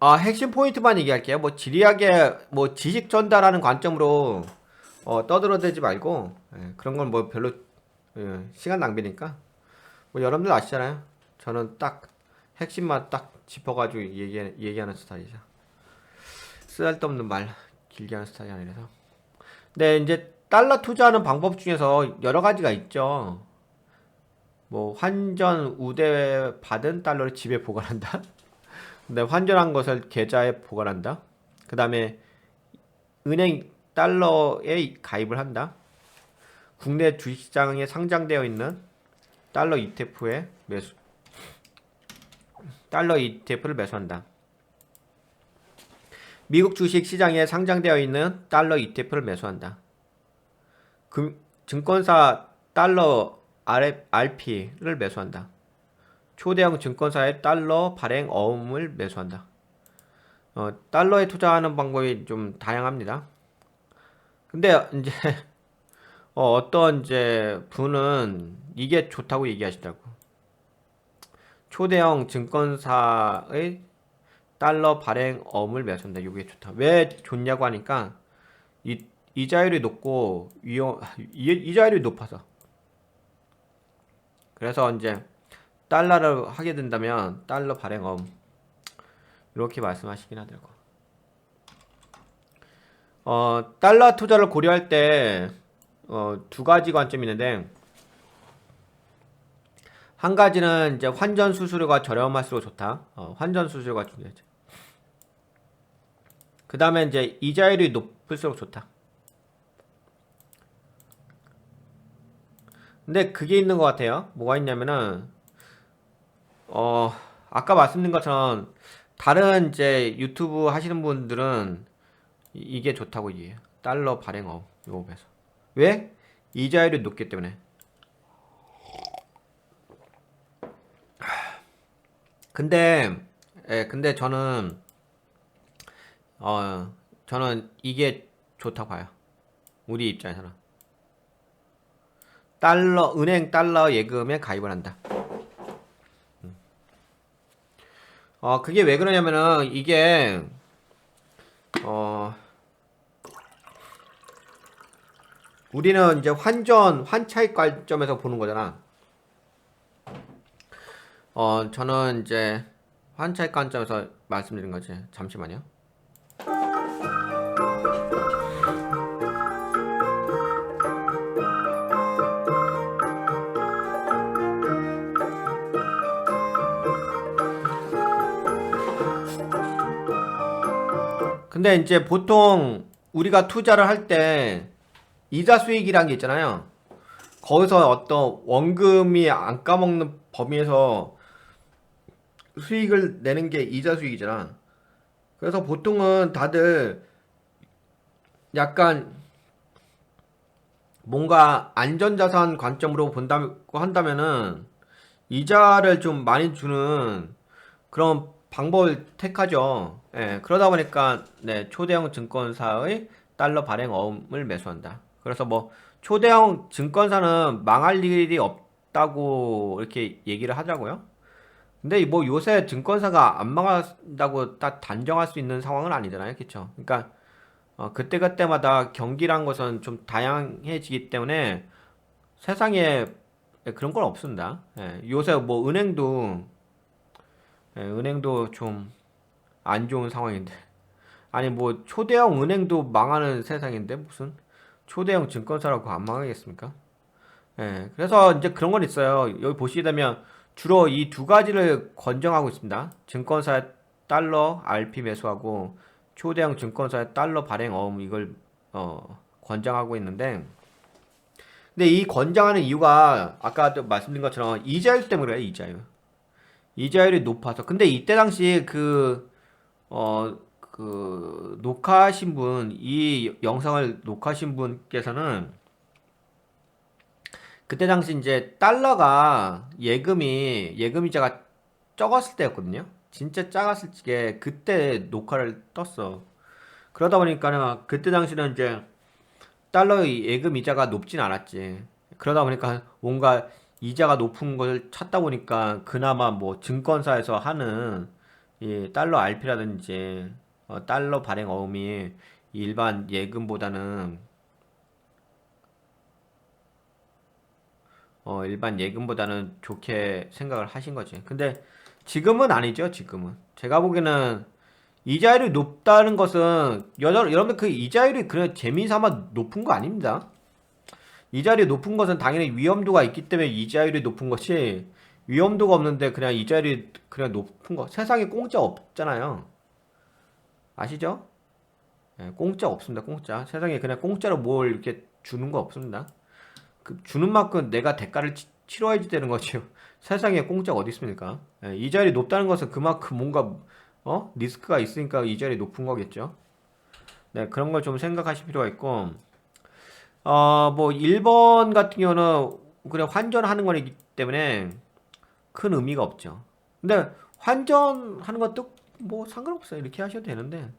핵심 포인트만 얘기할게요. 뭐 지리하게 뭐 지식 전달하는 관점으로 떠들어대지 말고 그런 건 뭐 별로 시간 낭비니까 뭐 여러분들 아시잖아요. 저는 딱 핵심만 딱 짚어가지고 얘기하는 스타일이죠. 쓰잘데없는 말 길게 하는 스타일이 아니라서. 근데 이제 달러 투자하는 방법 중에서 여러 가지가 있죠. 뭐 환전 우대 받은 달러를 집에 보관한다. 근데 환전한 것을 계좌에 보관한다. 그 다음에 은행 달러에 가입을 한다. 국내 주식시장에 상장되어 있는 달러 ETF에 달러 ETF를 매수한다. 미국 주식 시장에 상장되어 있는 달러 ETF를 매수한다. 증권사 달러 RP를 매수한다. 초대형 증권사의 달러 발행 어음을 매수한다. 달러에 투자하는 방법이 좀 다양합니다. 근데 이제 어떤 이제 분은 이게 좋다고 얘기하시더라고. 초대형 증권사의 달러 발행 어음을 매수한다. 이게 좋다. 왜 좋냐고 하니까 이자율이 높고 이자율이 높아서. 그래서 이제 달러를 하게 된다면 달러 발행어음 이렇게 말씀하시긴 하더라고. 달러 투자를 고려할 때 두 가지 관점이 있는데 한 가지는 이제 환전 수수료가 저렴할수록 좋다. 환전 수수료가 중요하죠. 그 다음에 이제 이자율이 높을수록 좋다. 근데 그게 있는 것 같아요. 뭐가 있냐면은 아까 말씀드린 것처럼 다른 이제 유튜브 하시는 분들은 이게 좋다고 얘기해요. 달러 발행어 요금에서. 왜? 이자율이 높기 때문에. 근데 근데 저는 이게 좋다고 봐요. 우리 입장에서는. 은행 달러 예금에 가입을 한다. 그게 왜 그러냐면은 이게 어 우리는 이제 환차익 관점에서 보는 거잖아. 저는 이제 환차익 관점에서 말씀드린 거지. 잠시만요. 근데 이제 보통 우리가 투자를 할 때 이자 수익이란 게 있잖아요. 거기서 어떤 원금이 안 까먹는 범위에서 수익을 내는 게 이자 수익이잖아. 그래서 보통은 다들 약간 뭔가 안전자산 관점으로 본다고 한다면은 이자를 좀 많이 주는 그런 방법을 택하죠. 그러다 보니까 네, 초대형 증권사의 달러 발행 어음을 매수한다. 그래서 뭐 초대형 증권사는 망할 일이 없다고 이렇게 얘기를 하더라고요. 근데 뭐 요새 증권사가 안 망한다고 딱 단정할 수 있는 상황은 아니잖아요. 그쵸? 그러니까 그때그때마다 경기란 것은 좀 다양해지기 때문에 세상에 그런 건 없습니다. 요새 뭐 은행도 좀 안 좋은 상황인데. 아니 뭐 초대형 은행도 망하는 세상인데 무슨 초대형 증권사라고 안 망하겠습니까? 그래서 이제 그런 건 있어요. 여기 보시게 되면 주로 이 두 가지를 권장하고 있습니다. 증권사의 달러 RP 매수하고 초대형 증권사의 달러 발행 어음 이걸 권장하고 있는데 근데 이 권장하는 이유가 아까도 말씀드린 것처럼 이자율 때문에 그래요. 이자율이 높아서 근데 이때 당시 녹화하신 이 영상을 녹화하신 분께서는 그때 당시 이제 달러가 예금이자가 적었을 때였거든요. 진짜 작았을 때 그때 녹화를 떴어. 그러다 보니까는 그때 당시는 이제 달러의 예금 이자가 높진 않았지. 그러다 보니까 뭔가 이자가 높은 걸 찾다 보니까 그나마 뭐 증권사에서 하는 이 달러 RP라든지 달러 발행 어음이 일반 예금보다는 일반 예금보다는 좋게 생각을 하신 거지. 근데 지금은 아니죠. 지금은 제가 보기에는 이자율이 높다는 것은 여러분들 그 이자율이 그냥 재미삼아 높은 거 아닙니다. 이자율이 높은 것은 당연히 위험도가 있기 때문에 이자율이 높은 것이, 위험도가 없는데 그냥 이자율이 그냥 높은 거, 세상에 공짜 없잖아요. 아시죠? 예, 공짜 없습니다. 공짜. 세상에 그냥 공짜로 뭘 이렇게 주는 거 없습니다. 그 주는 만큼 내가 대가를 치러야지 되는 거죠. 세상에 공짜가 어디 있습니까? 예, 이자율이 높다는 것은 그만큼 뭔가 리스크가 있으니까 이자율이 높은 거겠죠. 네, 그런 걸 좀 생각하실 필요가 있고, 뭐 일본 같은 경우는 그냥 환전하는 거기 때문에 큰 의미가 없죠. 근데 환전하는 것도 뭐 상관없어요. 이렇게 하셔도 되는데,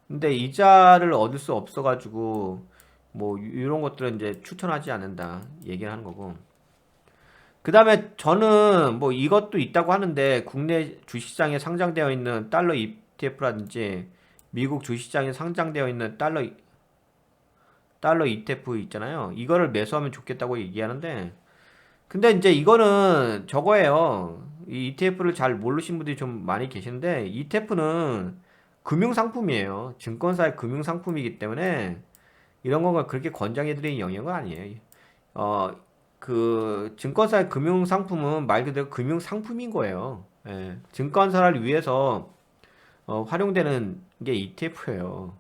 근데 이자를 얻을 수 없어가지고 뭐 이런 것들은 이제 추천하지 않는다 얘기를 하는 거고. 그 다음에 저는 뭐 이것도 있다고 하는데, 국내 주식시장에 상장되어 있는 달러 ETF라든지 미국 주식시장에 상장되어 있는 달러 ETF 있잖아요. 이거를 매수하면 좋겠다고 얘기하는데, 근데 이제 이거는 저거예요. 이 ETF를 잘 모르신 분들이 좀 많이 계시는데, ETF는 금융상품이에요. 증권사의 금융상품이기 때문에 이런 건 그렇게 권장해드리는 영역은 아니에요. 어, 그 증권사의 금융상품은 말 그대로 금융상품인 거예요. 예, 증권사를 위해서 활용되는 게 ETF예요.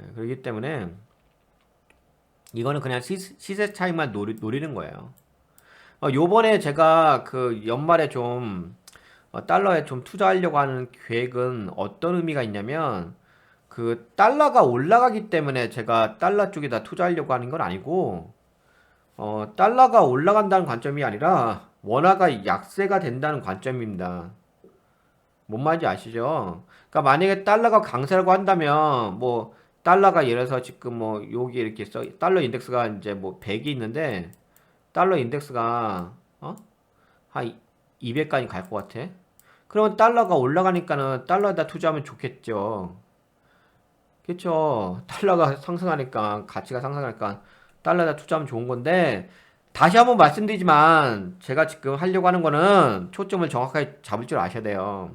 예, 그렇기 때문에 이거는 그냥 시세 차익만 노리는 거예요. 요번에 제가 그 연말에 좀 달러에 좀 투자하려고 하는 계획은 어떤 의미가 있냐면, 그 달러가 올라가기 때문에 제가 달러 쪽에다 투자하려고 하는 건 아니고, 달러가 올라간다는 관점이 아니라 원화가 약세가 된다는 관점입니다. 뭔 말인지 아시죠? 그러니까 만약에 달러가 강세라고 한다면, 뭐 달러가 예를 들어서 지금 뭐 여기 이렇게 써 달러 인덱스가 이제 뭐 100이 있는데, 달러 인덱스가 한 200까지 갈 것 같아. 그러면 달러가 올라가니까는 달러에다 투자하면 좋겠죠. 그렇죠. 달러가 상승하니까, 가치가 상승하니까 달러에다 투자하면 좋은 건데, 다시 한번 말씀드리지만 제가 지금 하려고 하는 거는 초점을 정확하게 잡을 줄 아셔야 돼요.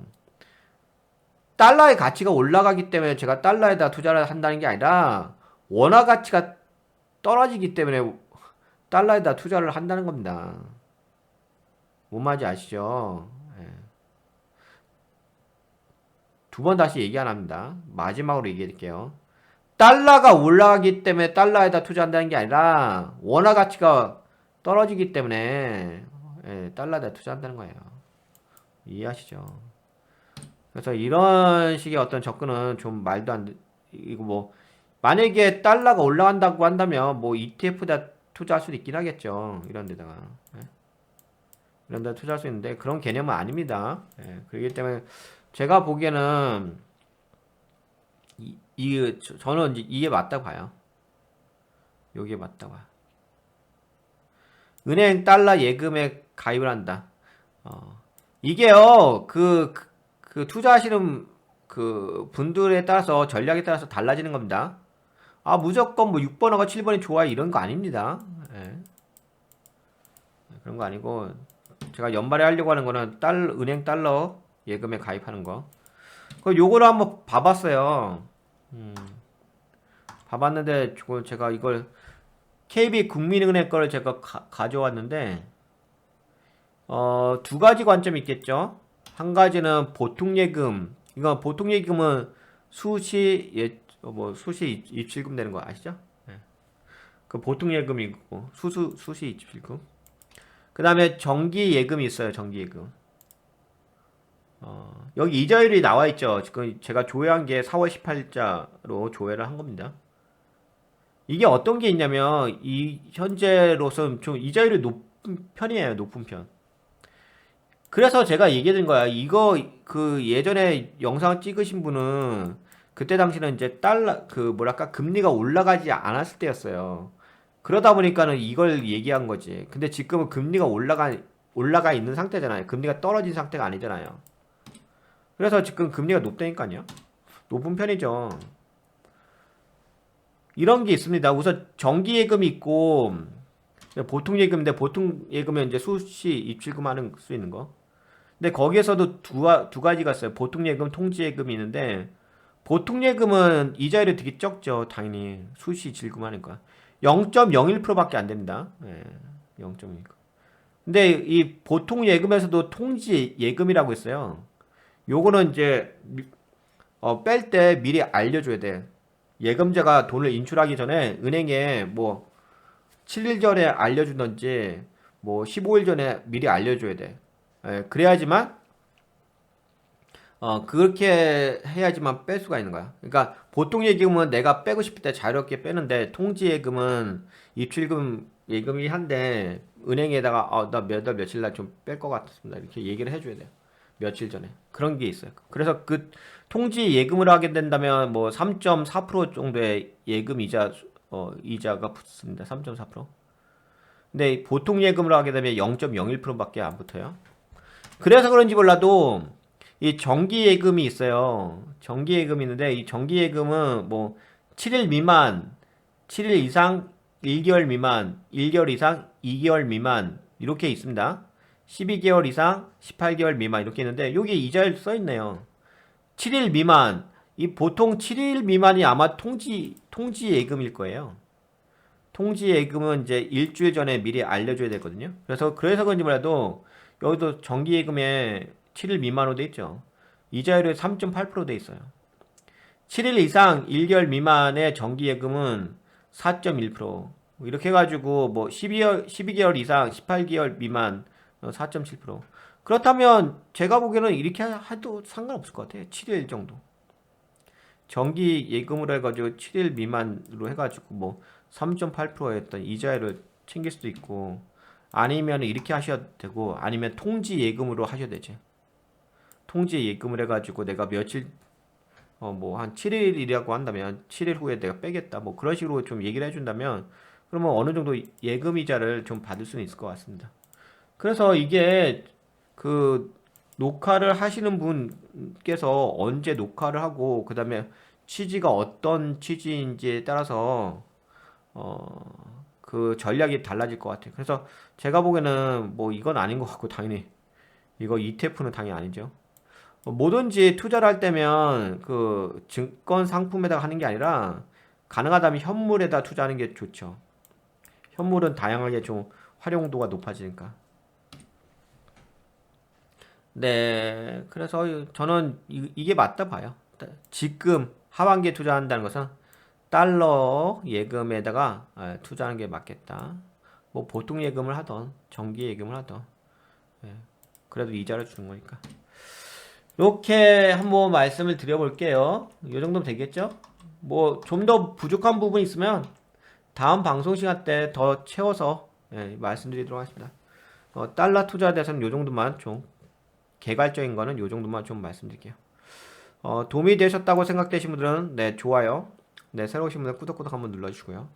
달러의 가치가 올라가기 때문에 제가 달러에다 투자를 한다는 게 아니라, 원화 가치가 떨어지기 때문에 달러에다 투자를 한다는 겁니다. 뭔 말인지 아시죠? 예. 두 번 다시 얘기 안 합니다. 마지막으로 얘기해 드릴게요. 달러가 올라가기 때문에 달러에다 투자한다는 게 아니라, 원화 가치가 떨어지기 때문에 달러에다 투자한다는 거예요. 이해하시죠? 그래서 이런 식의 어떤 접근은 좀 말도 안 돼. 이거 뭐 만약에 달러가 올라간다고 한다면 뭐 ETF에다 투자할 수도 있긴 하겠죠. 이런 데다가. 이런 데 투자할 수 있는데 그런 개념은 아닙니다. 그렇기 때문에 제가 보기에는 저는 이제 이게 맞다고 봐요. 여기에 맞다고 봐요. 은행 달러 예금에 가입을 한다. 이게요, 그 투자하시는 그 분들에 따라서, 전략에 따라서 달라지는 겁니다. 무조건 뭐 6번하고 7번이 좋아요, 이런 거 아닙니다. 예. 그런 거 아니고, 제가 연말에 하려고 하는 거는 은행 달러 예금에 가입하는 거. 요거를 한번 봐봤어요. 봐봤는데, 제가 이걸 KB 국민은행 거를 제가 가져왔는데, 두 가지 관점이 있겠죠. 한 가지는 보통 예금. 이거 보통 예금은 수시 입출금 되는 거 아시죠? 네. 그 보통 예금이고, 수시 입출금. 그 다음에 정기 예금이 있어요. 정기 예금. 여기 이자율이 나와 있죠. 지금 제가 조회한 게 4월 18일자로 조회를 한 겁니다. 이게 어떤 게 있냐면, 이 현재로서는 좀 이자율이 높은 편이에요. 높은 편. 그래서 제가 얘기해드린 거야. 이거 그 예전에 영상 찍으신 분은 그때 당시는 이제 그 뭐랄까 금리가 올라가지 않았을 때였어요. 그러다 보니까는 이걸 얘기한 거지. 근데 지금은 금리가 올라가 있는 상태잖아요. 금리가 떨어진 상태가 아니잖아요. 그래서 지금 금리가 높다니까요. 높은 편이죠. 이런 게 있습니다. 우선 정기예금이 있고 보통 예금인데 보통 예금은 이제 수시 입출금 하는 수 있는 거. 근데 거기에서도 두 가지가 있어요. 보통 예금, 통지 예금이 있는데 보통 예금은 이자율이 되게 적죠. 당연히 수시 질금하는 거. 0.01%밖에 안 됩니다. 예, 0.1. 근데 이 보통 예금에서도 통지 예금이라고 있어요. 요거는 이제 뺄 때 미리 알려줘야 돼. 예금자가 돈을 인출하기 전에 은행에 뭐 7일 전에 알려주던지 뭐 15일 전에 미리 알려줘야 돼. 예, 그래야지만 그렇게 해야지만 뺄 수가 있는 거야. 그러니까 보통 예금은 내가 빼고 싶을 때 자유롭게 빼는데 통지 예금은 입출금 예금이 한데 은행에다가 나 몇 월 며칠 날 좀 뺄 것 같습니다. 이렇게 얘기를 해줘야 돼요. 며칠 전에. 그런 게 있어요. 그래서 그 통지 예금을 하게 된다면 뭐 3.4% 정도의 예금 이자가 붙습니다. 3.4%. 근데 보통 예금을 하게 되면 0.01%밖에 안 붙어요. 그래서 그런지 몰라도 이 정기 예금이 있어요. 정기 예금이 있는데 이 정기 예금은 뭐 7일 미만, 7일 이상, 1개월 미만, 1개월 이상, 2개월 미만 이렇게 있습니다. 12개월 이상, 18개월 미만 이렇게 있는데 여기 이자율 써 있네요. 7일 미만. 이 보통 7일 미만이 아마 통지 예금일 거예요. 통지 예금은 이제 일주일 전에 미리 알려줘야 되거든요. 그래서 그런지 몰라도 여기도 정기 예금에 7일 미만으로 돼 있죠. 이자율이 3.8% 돼 있어요. 7일 이상 1개월 미만의 정기 예금은 4.1%. 이렇게 해가지고 뭐 12개월 이상 18개월 미만 4.7%. 그렇다면 제가 보기에는 이렇게 해도 상관없을 것 같아요. 7일 정도. 정기 예금으로 해가지고 7일 미만으로 해가지고 뭐 3.8%였던 이자율을 챙길 수도 있고 아니면 이렇게 하셔도 되고 아니면 통지 예금으로 하셔도 되죠. 통지 예금을 해가지고 내가 며칠 뭐 한 7일이라고 한다면 7일 후에 내가 빼겠다 뭐 그런 식으로 좀 얘기를 해준다면 그러면 어느 정도 예금 이자를 좀 받을 수는 있을 것 같습니다. 그래서 이게 그 녹화를 하시는 분께서 언제 녹화를 하고 그 다음에 취지가 어떤 취지인지에 따라서 그 전략이 달라질 것 같아요. 그래서 제가 보기에는 뭐 이건 아닌 것 같고 당연히 이거 ETF는 당연히 아니죠. 뭐든지 투자를 할 때면 그 증권 상품에다가 하는 게 아니라 가능하다면 현물에다 투자하는 게 좋죠. 현물은 다양하게 좀 활용도가 높아지니까. 네, 그래서 저는 이게 맞다 봐요. 지금 하반기에 투자한다는 것은 달러 예금에다가 투자하는 게 맞겠다. 뭐 보통 예금을 하던 정기 예금을 하던 그래도 이자를 주는 거니까. 이렇게 한번 말씀을 드려볼게요. 이 정도면 되겠죠? 뭐 좀 더 부족한 부분이 있으면 다음 방송 시간 때 더 채워서 말씀드리도록 하겠습니다. 달러 투자에 대해서는 이 정도만 좀 개괄적인 거는 이 정도만 좀 말씀드릴게요. 도움이 되셨다고 생각되신 분들은 네 좋아요, 네 새로 오신 분들 구독 한번 눌러주시고요.